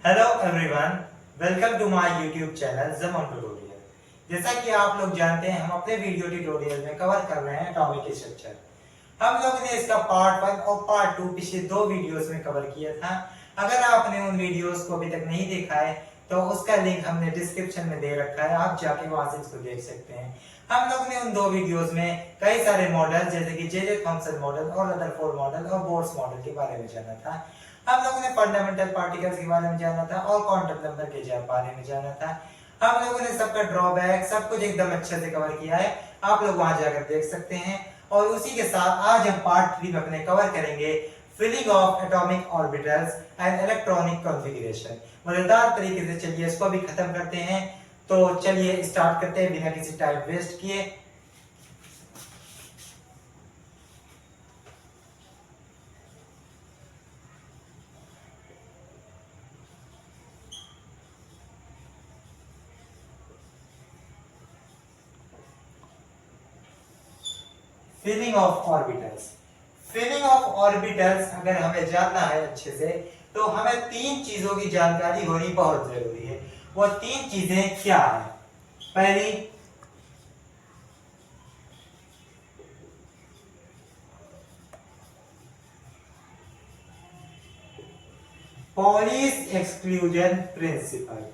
Hello everyone, welcome to my YouTube channel German tutorial. जैसा कि आप लोग जानते हैं, हम अपने वीडियो ट्यूटोरियल में कवर कर रहे हैं एटॉमिक स्ट्रक्चर। हम लोगों ने इसका पार्ट 1 और पार्ट 2 पिछले 2 वीडियोस में कवर किया था। अगर आपने उन वीडियोस को अभी तक नहीं देखा है तो उसका लिंक हमने डिस्क्रिप्शन में दे रखा है, आप जाके वहां से इसको देख सकते हैं। हम लोग ने उन 2 वीडियोस में कई सारे मॉडल जैसे कि जे थॉम्सन मॉडल और रदरफोर्ड मॉडल और बोर्स मॉडल के बारे में जाना था। हम लोगों ने फंडामेंटल पार्टिकल्स के बारे में जाना था और क्वांटम नंबर के बारे में जाना था। हम लोगों ने सबका ड्रॉबैक सब कुछ एकदम अच्छे से कवर किया है, आप लोग वहां जाकर देख सकते हैं। और उसी के साथ आज हम पार्ट 3 में अपने कवर करेंगे filling of atomic orbitals and electronic configuration. मजेदार तरीके से चलिए इसको भी खत्म करते हैं। तो चलिए स्टार्ट करते हैं बिना किसी टाइम वेस्ट किए। Filling of orbitals. Filling of orbitals अगर हमें जानना है अच्छे से तो हमें 3 चीजों की जानकारी होनी बहुत जरूरी है। वो 3 चीजें क्या है? पहली, polish exclusion principle.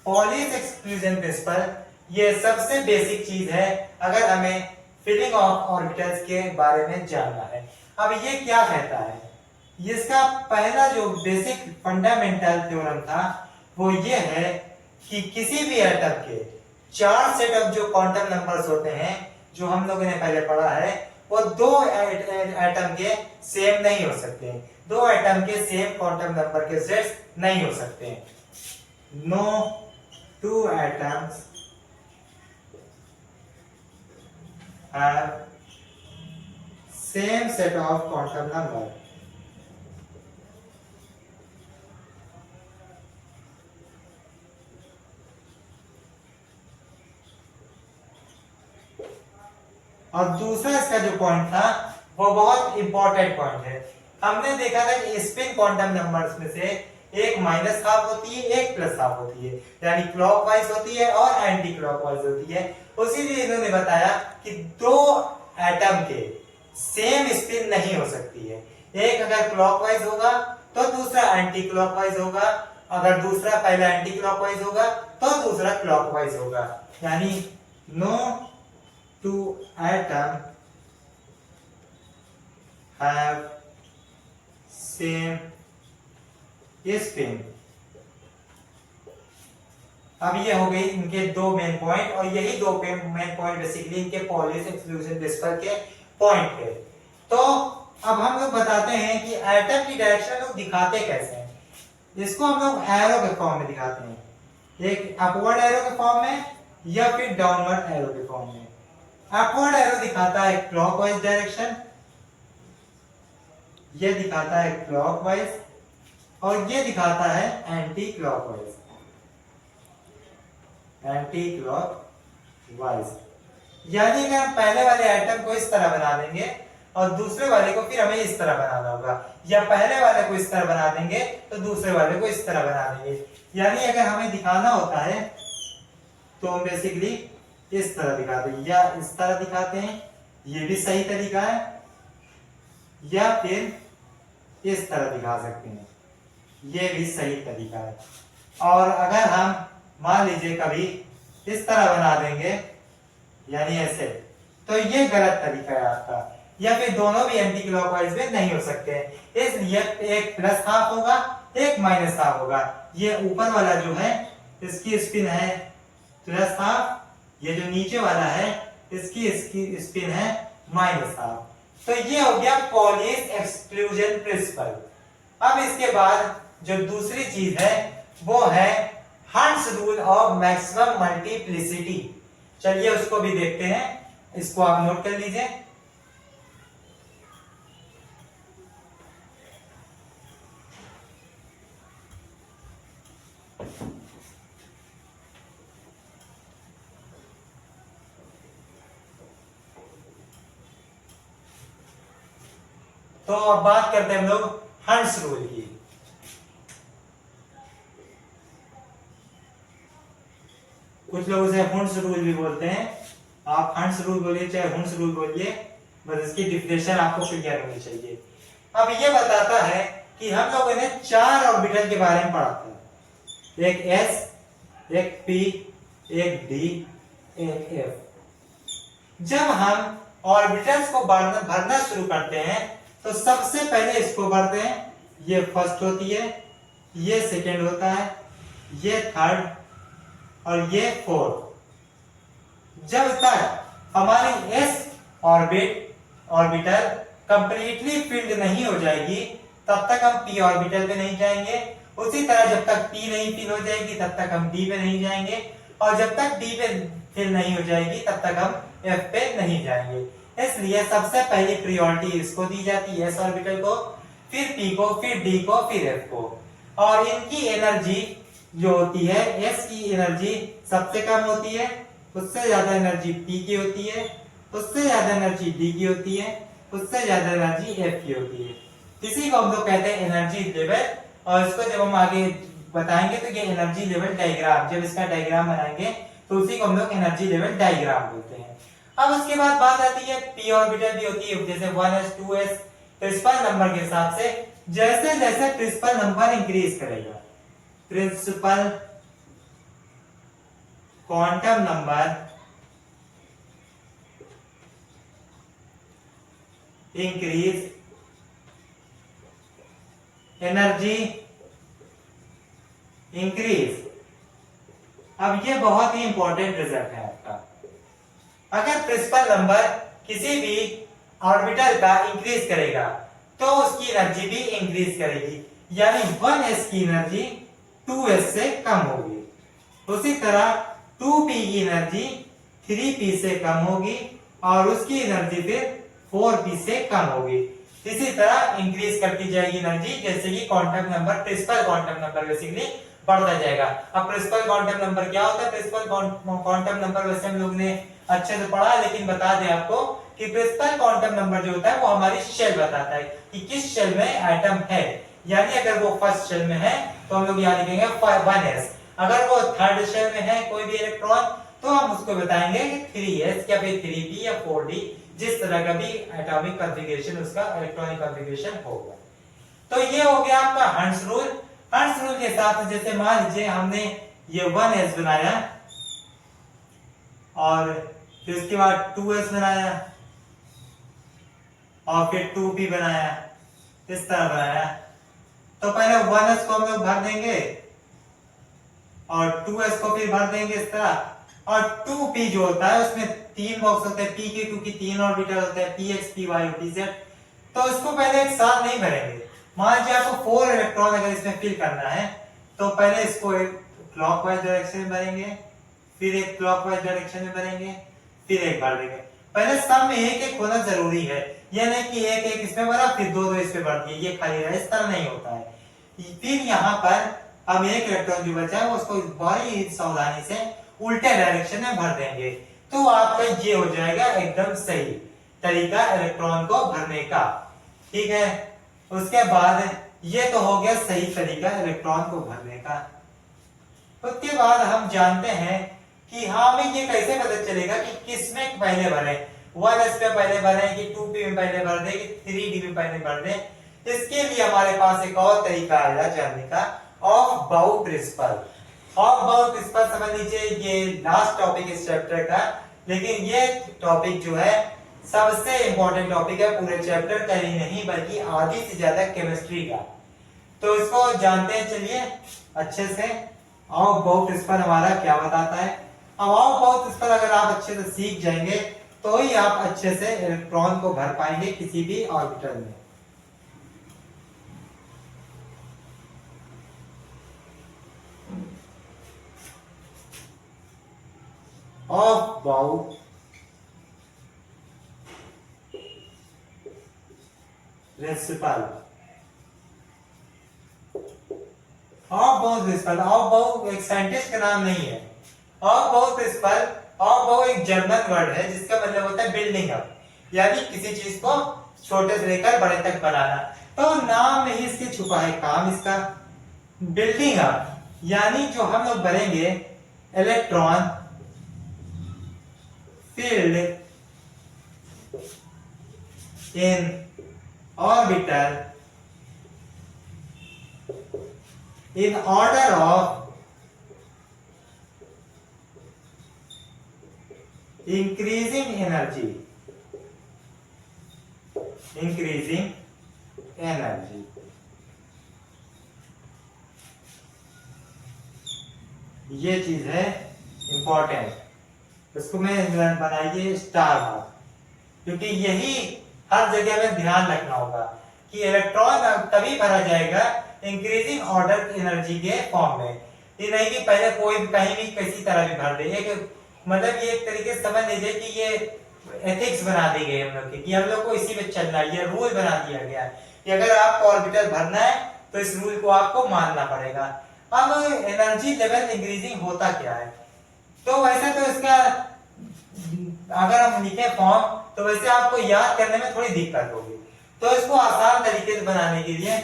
Polish exclusion principle ये सबसे बेसिक चीज है अगर हमें फिलिंग ऑफ ऑर्बिटल्स के बारे में जानना है। अब ये क्या कहता है? इसका पहला जो बेसिक फंडामेंटल थ्योरम था वो ये है कि किसी भी एटम के 4 सेट ऑफ जो क्वांटम नंबर्स होते हैं, जो हम लोगों ने पहले पढ़ा है, वो 2 एटम के सेम नहीं हो सकते। 2 एटम के सेम क्वांटम नंबर के सेट्स नहीं हो सकते। No 2 atoms have same set of quantum number. और दूसरा इसका जो पॉइंट था वो बहुत इंपॉर्टेंट पॉइंट है। हमने देखा था कि स्पिन क्वांटम नंबर्स में से एक माइनस हाफ होती है, एक प्लस हाफ होती है, यानी क्लॉकवाइज होती है और एंटी क्लॉकवाइज होती है। उसी लिए इन्होंने बताया कि 2 एटम के सेम स्पिन नहीं हो सकती है। एक अगर क्लॉकवाइज होगा तो दूसरा एंटी क्लॉकवाइज होगा, अगर दूसरा पहला एंटी क्लॉकवाइज होगा तो दूसरा क्लॉकवाइज होगा। यानी no 2 atom have same spin। अब ये हो गई इनके 2 मेन पॉइंट, और यही 2 मेन पॉइंट बेसिकली इनके पॉलिश एक्सक्लूजन प्रिंसिपल के पॉइंट है। तो अब हम लोग बताते हैं कि एटम की डायरेक्शन लोग दिखाते कैसे हैं। इसको हम लोग एरो के फॉर्म में दिखाते हैं, एक अपवर्ड एरो के फॉर्म में या फिर डाउनवर्ड एरो के फॉर्म में। अपवर्ड एरो दिखाता है क्लॉकवाइज डायरेक्शन, ये दिखाता है क्लॉकवाइज, और ये दिखाता है एंटी क्लॉकवाइज। एंटी क्लॉकवाइज यानी अगर हम पहले वाले एटम को इस तरह बना देंगे और दूसरे वाले को फिर हमें इस तरह बनाना होगा, या पहले वाले को इस तरह बना देंगे तो दूसरे वाले को इस तरह बना देंगे। यानी अगर हमें दिखाना होता है तो हम बेसिकली इस तरह दिखाते हैं या इस तरह दिखाते हैं, ये भी सही तरीका है, या फिर इस तरह दिखा सकते हैं, ये भी सही तरीका है। और अगर हम मान लीजिए कभी इस तरह बना देंगे यानी ऐसे, तो ये गलत तरीका है आपका, या फिर दोनों भी एंटी क्लॉकवाइज में नहीं हो सकते। इसलिए एक प्लस हाफ होगा, एक माइनस हाफ होगा। ये ऊपर वाला जो है इसकी स्पिन है प्लस हाफ, ये जो नीचे वाला है इसकी स्पिन है माइनस हाफ। तो ये हो गया पॉलिश एक्सक्लूजन प्रिंसिपल। अब इसके बाद जो दूसरी चीज है वो है hunts rule of maximum multiplicity. चलिए उसको भी देखते हैं, इसको आप नोट कर लीजिए। तो अब बात करते हैं हम लोग हंस रूल की। कुछ लोग उसे हुंस रूल भी बोलते हैं, आप हंस रूल बोलिए चाहे हुंस रूल बोलिए, बस इसकी डिफिनेशन आपको क्लियर होनी चाहिए। अब ये बताता है कि हम लोगों ने 4 ऑर्बिटल के बारे में पढ़ा था, एक एस, एक पी, एक डी, एक एफ। जब हम ऑर्बिटल्स को भरना शुरू करते हैं तो सबसे पहले इसको भरते हैं, ये फर्स्ट होती है, ये सेकेंड होता है, ये थर्ड और ये फोर्थ। जब तक हमारी एस ऑर्बिटल कंप्लीटली फिल्ड नहीं हो जाएगी तब तक हम पी ऑर्बिटल पे नहीं जाएंगे। उसी तरह जब तक पी नहीं फिल हो जाएगी तब तक हम डी पे नहीं जाएंगे, और जब तक डी पे फिल नहीं हो जाएगी तब तक हम एफ पे नहीं जाएंगे। इसलिए सबसे पहली प्रायोरिटी इसको दी जाती है, एस ऑर्बिटल को, फिर पी को, फिर डी को, फिर एफ को। और इनकी एनर्जी जो होती है, एस की एनर्जी सबसे कम होती है, उससे ज्यादा एनर्जी पी की होती है, उससे ज्यादा एनर्जी डी की होती है, उससे ज्यादा एनर्जी एफ की होती है। इसी को हम लोग कहते हैं एनर्जी लेवल। और इसको जब हम आगे बताएंगे तो ये एनर्जी लेवल डायग्राम, जब इसका डायग्राम बनाएंगे तो उसी को हम लोग एनर्जी लेवल डायग्राम बोलते हैं। अब उसके बाद बात आती है पी ऑर्बिटल भी होती है, जैसे 1s 2s प्रिंसिपल नंबर के हिसाब से। जैसे जैसे प्रिंसिपल नंबर इंक्रीज करेगा, principal quantum number increase, energy increase. अब ये बहुत ही इंपॉर्टेंट रिजल्ट है आपका। अगर प्रिंसिपल नंबर किसी भी ऑर्बिटल का इंक्रीज करेगा तो उसकी एनर्जी भी इंक्रीज करेगी, यानी 1s की एनर्जी 2s से कम होगी। उसी तरह 2p की एनर्जी 3p से कम होगी और उसकी एनर्जी फिर 4p से कम होगी। इसी तरह इंक्रीज करती जाएगी एनर्जी, जैसे कि quantum number, principal quantum number basically बढ़ता जाएगा। अब प्रिंसिपल क्वांटम नंबर क्या होता है? प्रिंसिपल क्वांटम नंबर वैसे हम लोग ने अच्छे से पढ़ा, लेकिन बता दें आपको कि प्रिंसिपल क्वांटम नंबर जो होता है वो हमारी शेल बताता है कि किस शेल में एटम है। यानी अगर वो फर्स्ट शेल में है तो हम लोग यहाँ लिखेंगे 1s। अगर वो थर्ड शेल में है कोई भी इलेक्ट्रॉन तो हम उसको बताएंगे कि 3s या फिर 3p या 4d, जिस तरह का भी एटॉमिक कॉन्फ़िगरेशन उसका इलेक्ट्रॉनिक कॉन्फ़िगरेशन होगा। तो ये हो गया आपका हंस रूल। हंस रूल के साथ जैसे मान लीजिए हमने ये 1s बनाया और फिर उसके बाद 2s बनाया और फिर 2p बनाया, इस तरह बनाया। तो पहले 1s को हम लोग भर देंगे और 2s को फिर भर देंगे इस तरह, और 2p जो होता है उसमें 3 बॉक्स होते हैं, p के 2 की 3 ऑर्बिटल होते हैं, px py और pz। तो इसको पहले एक साथ नहीं भरेंगे। मान लीजिए आपको 4 इलेक्ट्रॉन अगर इसमें फिल करना है तो पहले इसको एक क्लॉकवाइज डायरेक्शन में भरेंगे, फिर एक क्लॉकवाइज डायरेक्शन में भरेंगे, फिर एक भर देंगे। पहले सब में एक एक होना जरूरी है, यह नहीं कि एक एक इसमें भरा फिर दो दो इसमें भर दिए, ये खाली रहा, इस तरह नहीं होता है। फिर यहाँ पर हम एक इलेक्ट्रॉन जो बचा है उसको बड़ी सावधानी से उल्टे डायरेक्शन में भर देंगे, तो आपका ये हो जाएगा एकदम सही तरीका इलेक्ट्रॉन को भरने का। ठीक है, उसके बाद ये तो हो गया सही तरीका इलेक्ट्रॉन को भरने का। उसके बाद हम जानते हैं कि हमें ये कैसे पता चलेगा कि किसमें पहले भरे, 1s पे पहले भरे कि 2p में पहले भर दे कि 3d में पहले भर दे। इसके लिए हमारे पास एक और तरीका आएगा जानने का, ऑफ बाउ प्रिंसिपल। ऑफ बाउ प्रिंसिपल समझ लीजिए ये लास्ट टॉपिक इस चैप्टर का, लेकिन ये टॉपिक जो है सबसे इंपॉर्टेंट टॉपिक है पूरे चैप्टर का ही नहीं बल्कि आधी से ज्यादा केमिस्ट्री का। तो इसको जानते हैं चलिए अच्छे से। ऑफ बाउ प्रिंसिपल हमारा क्या बताता है। अब ऑफ बाउ प्रिंसिपल अगर आप अच्छे से सीख जाएंगे तो ही आप अच्छे से इलेक्ट्रॉन को भर पाएंगे किसी भी ऑर्बिटल में। ऑफ बाउ प्रिंसिपल, ऑफ बाउ प्रिंसिपल, ऑफ बाउ एक साइंटिस्ट का नाम नहीं है। ऑफ बाउ प्रिंसिपल, ऑफ बाउ एक जर्मन वर्ड है जिसका मतलब होता है बिल्डिंग अप, यानी किसी चीज को छोटे से लेकर बड़े तक बनाना। तो नाम में ही इसके छुपा है काम इसका। बिल्डिंग अप यानी जो हम लोग बनेंगे electron filled in orbital in order of increasing energy, increasing energy। ये चीज है इंपॉर्टेंट, इसको मैं बनाइए स्टार मार्क, क्योंकि यही हर जगह में ध्यान रखना होगा कि इलेक्ट्रॉन तभी भरा जाएगा इंक्रीजिंग ऑर्डर एनर्जी के फॉर्म में। ये नहीं कि पहले कोई कहीं भी किसी तरह भी भर दे। एक मतलब ये एक तरीके से समझ लीजिए कि ये एथिक्स बना दी गई हम लोग की, कि हम लोग को इसी में चलना है। ये रूल बना दिया गया है कि अगर आपको ऑर्बिटल भरना है तो इस रूल को आपको मानना पड़ेगा। अब एनर्जी लेवल इंक्रीजिंग होता क्या है, तो वैसे तो इसका अगर हम लिखे फॉर्म तो वैसे आपको याद करने में थोड़ी दिक्कत होगी। तो इसको आसान तरीके से बनाने के लिए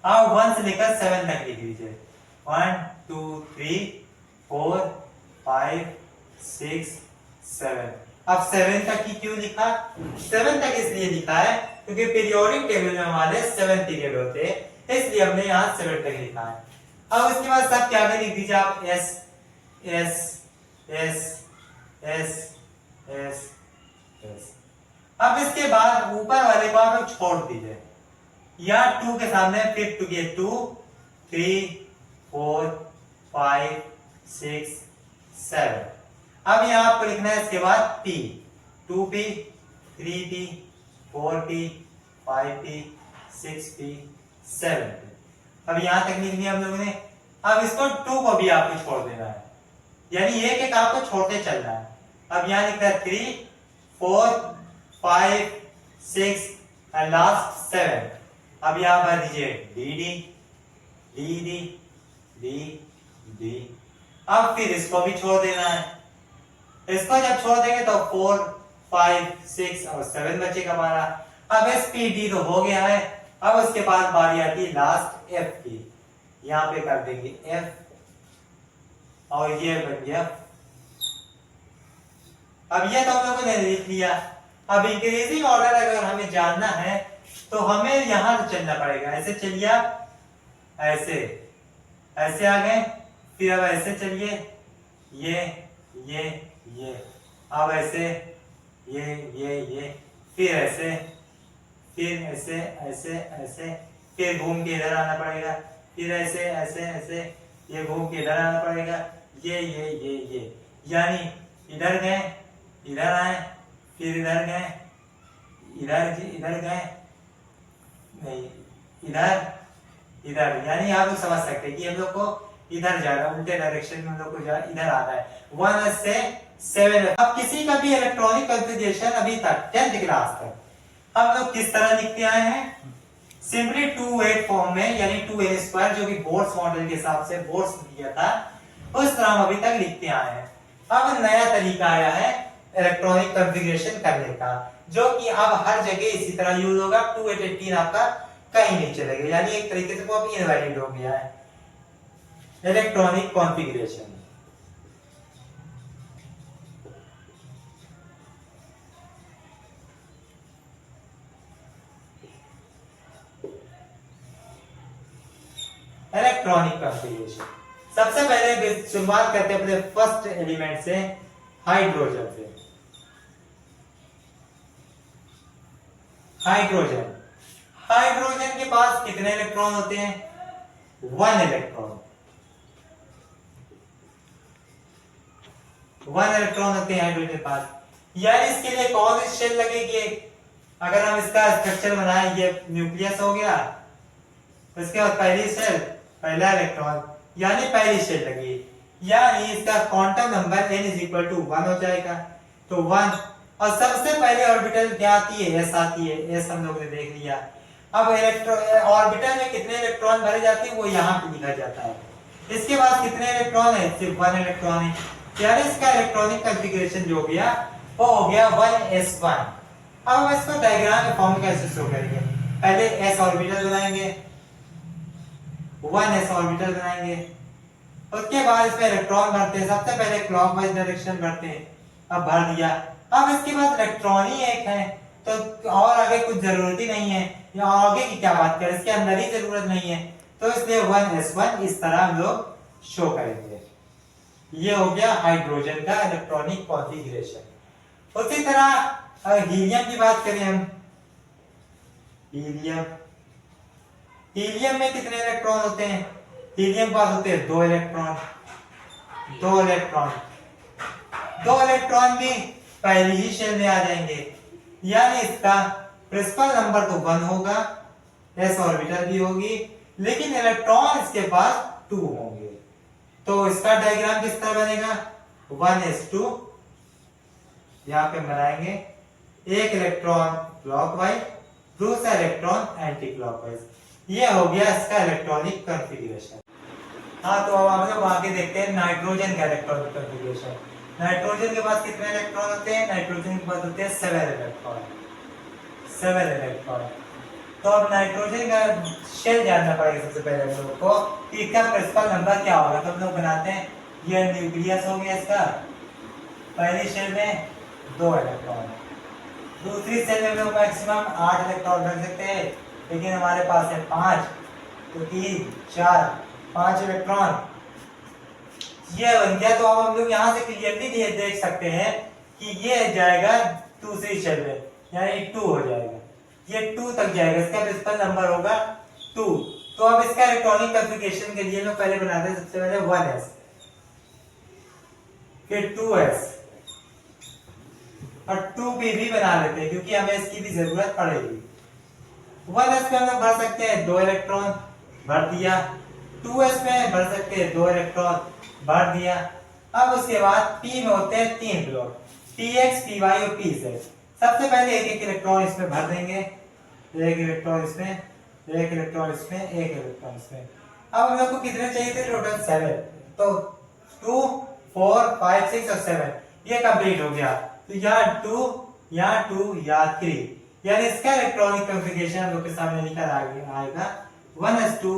आप 1 से लेकर 7 तक लिख लीजिए। 1 2 3 4 5 6 7। अब 7 तक ही क्यों लिखा? 7 तक इसलिए लिखा है क्योंकि पीरियोडिक टेबल में हमारे 7 पीरियड होते हैं, इसलिए हमने यहाँ 7 तक लिखा है। अब इसके बाद सब क्या लिख दीजिए आप, S S S S S S. अब इसके बाद ऊपर वाले को आप छोड़ दीजिए, या 2 के सामने फिर 2 के 2 3 4 5 6 7। अब यहाँ आपको लिखना है इसके बाद P, 2P 3P 4P 5P 6P 7P। अब यहाँ तक लिख दिया हम लोगों ने। अब इसको 2 को भी आपको छोड़ देना है, यानी एक एक आपको छोड़ते चलना है। अब यहाँ लिखना है 3 4 5 6 और लास्ट 7। अब यहाँ पर दीजिए D D D D D D. अब फिर इसको भी छोड़ देना है। इसको जब छोड़ देंगे तो 4 5 6 और 7 बचेगा हमारा। अब एस पी डी तो हो गया है। अब उसके बाद बारी आती है लास्ट एफ की, यहाँ पे कर देंगे एफ और ये बन गया। अब ये तो हम लोगों ने लिख लिया। अब इंक्रीजिंग ऑर्डर अगर हमें जानना है तो हमें यहां से चलना पड़ेगा। ऐसे चलिए आप, ऐसे ऐसे आ गए, फिर अब ऐसे चलिए, ये अब ऐसे ये फिर ऐसे, फिर ऐसे ऐसे ऐसे, फिर घूम के इधर आना पड़ेगा, फिर ऐसे ऐसे ऐसे, ये घूम के इधर आना पड़ेगा, ये यानी इधर गए, इधर आए, फिर इधर गए, इधर गए, नहीं इधर इधर, यानी आप लोग समझ सकते हैं कि हम लोग को इधर जाना, उल्टे डायरेक्शन में हम लोग को इधर आना है। 1 से 7। अब किसी का भी इलेक्ट्रॉनिक कॉन्फ़िगरेशन अभी तक 10th क्लास तक हम लोग किस तरह लिखते आए हैं, सिंपली 2-8 फॉर्म में, यानी 2n² जो कि बोर्स मॉडल के हिसाब से बोर्स दिया था, उस तरह हम अभी तक लिखते आए हैं। अब नया तरीका आया है इलेक्ट्रॉनिक कॉन्फ़िगरेशन करने का, जो कि अब हर जगह इसी तरह यूज होगा। 2818 आपका कहीं नहीं चलेगा, यानी एक तरीके से वो अब इनवैलिड हो गया है इलेक्ट्रॉनिक कॉन्फ़िगरेशन। इलेक्ट्रॉनिक कॉन्फ़िगरेशन, सबसे पहले शुरुआत करते हैं अपने फर्स्ट एलिमेंट से, हाइड्रोजन से। हाइड्रोजन के पास कितने इलेक्ट्रॉन होते हैं? 1 इलेक्ट्रॉन। 1 इलेक्ट्रॉन होते हैं हाइड्रोजन के पास। यार इसके लिए कौन सी शेल लगेगी? अगर हम इसका स्ट्रक्चर बनाएं, ये न्यूक्लियस हो गया, उसके बाद पहली शेल, पहला इलेक्ट्रॉन, यानी पहली शेल लगी, यानी इसका क्वांटम नंबर n=1 हो जाएगा। तो 1, और सबसे पहले ऑर्बिटल क्या आती है? s आती है। s हम लोग ने देख लिया। अब ऑर्बिटल में कितने इलेक्ट्रॉन भरे जाते हैं वो यहाँ पे लिखा जाता है। इसके बाद कितने इलेक्ट्रॉन है? सिर्फ 1 इलेक्ट्रॉन है, यानी इसका इलेक्ट्रॉनिक कॉन्फ़िगरेशन जो हो गया वो हो गया 1s1। अब हम इसको डायग्राम के फॉर्म में कैसे शो करेंगे? पहले s ऑर्बिटल बनाएंगे, 1s ऑर्बिटल बनाएंगे, उसके बाद इसमें इलेक्ट्रॉन भरते हैं। सबसे पहले क्लॉकवाइज डायरेक्शन भरते हैं, अब भर दिया। अब इसके बाद इलेक्ट्रॉन ही एक है, तो और आगे कुछ जरूरत ही नहीं है, या आगे की क्या बात करें, इसके अंदर ही जरूरत नहीं है, तो इसलिए 1s1 इस तरह हम लोग शो करेंगे। ये हो गया हाइड्रोजन का इलेक्ट्रॉनिक कॉन्फ़िगरेशन। उसी तरह हीलियम की बात करें हम, हीलियम में कितने इलेक्ट्रॉन होते हैं? हीलियम के पास होते हैं 2 इलेक्ट्रॉन। 2 इलेक्ट्रॉन भी पहली ही शेल में आ जाएंगे, यानी इसका प्रिंसिपल नंबर तो 1 होगा, s ऑर्बिटल भी होगी, लेकिन इलेक्ट्रॉन इसके पास 2 होंगे। तो इसका डायग्राम किस तरह बनेगा? 1s2 यहाँ पे बनाएंगे, एक इलेक्ट्रॉन क्लॉकवाइज, दूसरा इलेक्ट्रॉन एंटी क्लॉकवाइज। ये हो गया इसका इलेक्ट्रॉनिक कॉन्फ़िगरेशन। हाँ, तो अब हम लोग आगे देखते हैं नाइट्रोजन का इलेक्ट्रॉनिक कॉन्फ़िगरेशन। नाइट्रोजन के पास कितने इलेक्ट्रॉन होते हैं? नाइट्रोजन के पास होते हैं 7 इलेक्ट्रॉन। तो अब नाइट्रोजन का शेल जानना पड़ेगा सबसे पहले हम लोग को कि इसका प्रिंसिपल नंबर क्या होगा। तो हम लोग बनाते हैं, ये न्यूक्लियस हो गया इसका, पहली शेल में 2 इलेक्ट्रॉन, दूसरी सेल में हम लोग मैक्सिमम 8 इलेक्ट्रॉन रख सकते हैं, लेकिन हमारे पास है 5, तो 3 4 5 इलेक्ट्रॉन ये बन गया। तो अब हम लोग यहाँ से क्लियरली देख सकते हैं कि ये जाएगा दूसरी शेल में, यानी 2 हो जाएगा, ये 2 तक जाएगा, इसका प्रिंसिपल नंबर होगा 2। तो अब इसका इलेक्ट्रॉनिक कॉन्फ़िगरेशन के लिए हम पहले बनाते हैं सबसे पहले 1s, फिर 2s और 2p भी बना लेते हैं, क्योंकि हमें इसकी भी जरूरत पड़ेगी। 1s में हम लोग भर सकते हैं 2 इलेक्ट्रॉन, भर दिया। 2s में भर सकते हैं 2 इलेक्ट्रॉन, भर दिया। अब उसके बाद p में होते हैं 3 ब्लॉक, px, py और pz। सबसे पहले एक इलेक्ट्रॉन इसमें भर देंगे, एक इलेक्ट्रॉन इसमें, एक इलेक्ट्रॉन इसमें, एक इलेक्ट्रॉन इसमें। अब हम लोग को कितने चाहिए थे? टोटल 7, तो 2 4 5 6 और 7 ये कंप्लीट हो गया। तो यहाँ 2, यहाँ 2, यहाँ 3, यानी इसका इलेक्ट्रॉनिक कॉन्फ़िगरेशन हम लोग के सामने निकल आएगा 1s2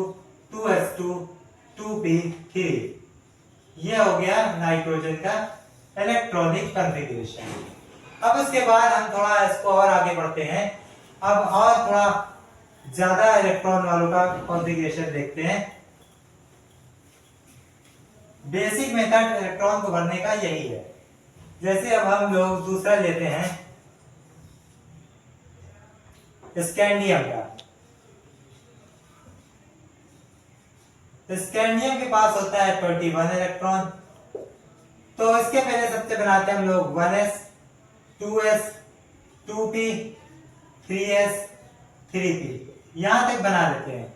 2s2 2p3। ये हो गया नाइट्रोजन का इलेक्ट्रॉनिक कॉन्फ़िगरेशन। अब उसके बाद हम थोड़ा इसको और आगे बढ़ते हैं, अब और थोड़ा ज्यादा इलेक्ट्रॉन वालों का कॉन्फ़िगरेशन देखते हैं। बेसिक मेथड इलेक्ट्रॉन को भरने का यही है। जैसे अब हम लोग दूसरा लेते हैं स्कैंडियम का। स्कैंडियम के पास होता है 21 इलेक्ट्रॉन। तो इसके पहले सबसे बनाते हैं हम लोग 1s 2s 2p 3s 3p, यहां तक बना लेते हैं।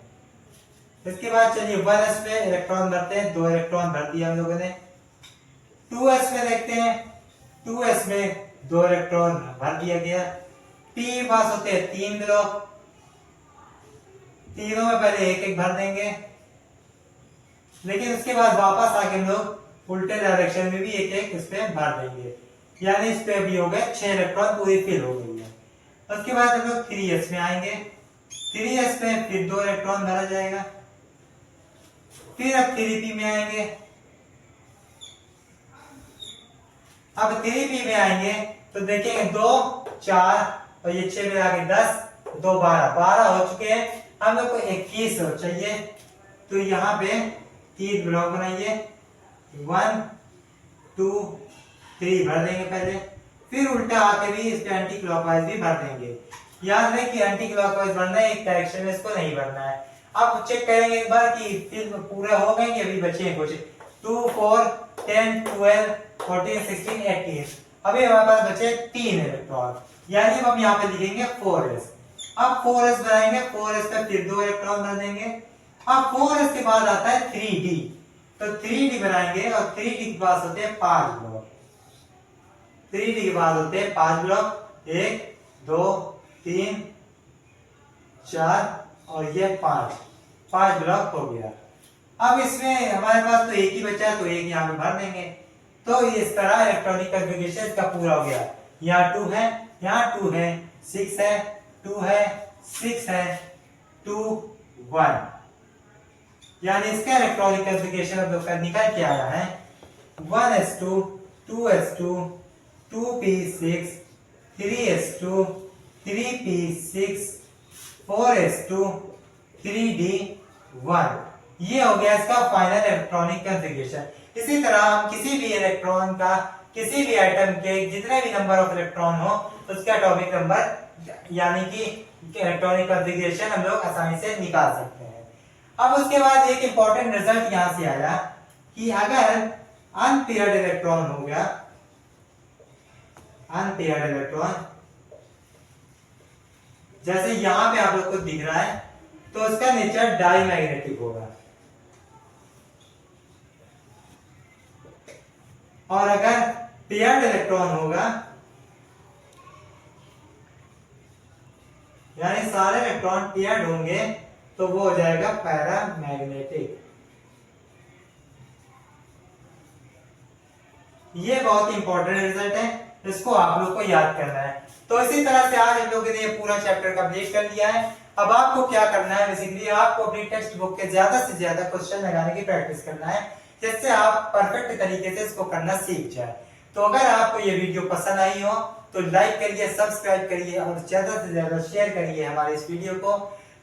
इसके बाद चलिए 1s में इलेक्ट्रॉन भरते हैं, 2 इलेक्ट्रॉन भर दिया हम लोगों ने। 2s में देखते हैं, 2s में 2 इलेक्ट्रॉन भर दिया गया। p के पास होते हैं 3 ब्लॉक, तीनों में पहले एक एक भर देंगे, लेकिन उसके बाद वापस आके हम लोग उल्टे डायरेक्शन में भी एक एक इसमें भर देंगे, यानी इस पे भी हो गए 6 इलेक्ट्रॉन पूरी फिल हो गई है। उसके बाद हम लोग 3s में आएंगे, 3s में फिर 2 इलेक्ट्रॉन भरा जाएगा। फिर अब 3p में आएंगे, अब 3p में आएंगे तो देखेंगे 2 4 और ये 6 मिला के 10 2 12 हो चुके हैं। हम लोग को 21 चाहिए, तो यहाँ पे 3 ब्लॉक बनाइए, 1 2 3 भर देंगे पहले, फिर उल्टा आके भी इस पे एंटी क्लॉकवाइज भी भर देंगे। याद रहे कि एंटी क्लॉकवाइज भरना है, एक डायरेक्शन में इसको नहीं भरना है। अब चेक करेंगे एक बार कि फिर पूरे हो गए कि अभी बचे हैं कुछ। 2 4 10 12 14 16 18, अभी हमारे पास बचे 3 इलेक्ट्रॉन, यानी हम यहाँ पे लिखेंगे 4s। अब 4s बनाएंगे, 4s पे फिर 2 इलेक्ट्रॉन भर देंगे। अब 4s के बाद आता है 3d, तो 3d बनाएंगे और 3d के पास होते हैं 5 ब्लॉक। 3d के बाद होते हैं 5 ब्लॉक, 1 2 3 4 और ये 5 ब्लॉक हो गया। अब इसमें हमारे पास तो एक ही बचा है, तो एक यहाँ पे भर देंगे। तो इस तरह इलेक्ट्रॉनिक कॉन्फ़िगरेशन इसका पूरा हो गया। यहाँ 2 है, यहाँ 2 है, 6 है, 2 है, 6 है, 2 1। यानी इसका इलेक्ट्रॉनिक कॉन्फ़िगरेशन हम लोग का निकल के आया है 1s2 2s2 2p6 3s2 3p6 4s2 3d1। ये हो गया इसका फाइनल इलेक्ट्रॉनिक कॉन्फ़िगरेशन। इसी तरह हम किसी भी इलेक्ट्रॉन का किसी भी एटम के जितने भी नंबर ऑफ इलेक्ट्रॉन हो उसका एटॉमिक नंबर यानी कि इलेक्ट्रॉनिक कॉन्फ़िगरेशन हम लोग आसानी से निकाल सकते हैं। अब उसके बाद एक इंपॉर्टेंट रिजल्ट यहां से आया कि अगर अनपेयर्ड इलेक्ट्रॉन हो गया, अनपेयर्ड इलेक्ट्रॉन जैसे यहां पे आप लोग को दिख रहा है तो उसका नेचर डाईमैग्नेटिक होगा। और अगर पेयर्ड इलेक्ट्रॉन होगा यानी सारे इलेक्ट्रॉन पेयर्ड होंगे तो वो हो जाएगा पैरामैग्नेटिक। ये बहुत इंपॉर्टेंट रिजल्ट है, इसको आप लोग को याद करना है। तो इसी तरह से आज हम लोगों ने ये पूरा चैप्टर कंप्लीट कर लिया है। अब आपको क्या करना है, बेसिकली आपको अपनी टेक्स्ट बुक के ज्यादा से ज्यादा क्वेश्चन लगाने की प्रैक्टिस करना है जिससे आप परफेक्ट तरीके से इसको करना सीख जाए। तो अगर आपको ये वीडियो पसंद आई हो तो लाइक करिए, सब्सक्राइब करिए और ज्यादा से ज्यादा शेयर करिए हमारे इस वीडियो को।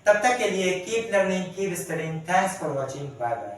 तब तक के लिए keep learning, keep studying. Thanks for watching, bye bye.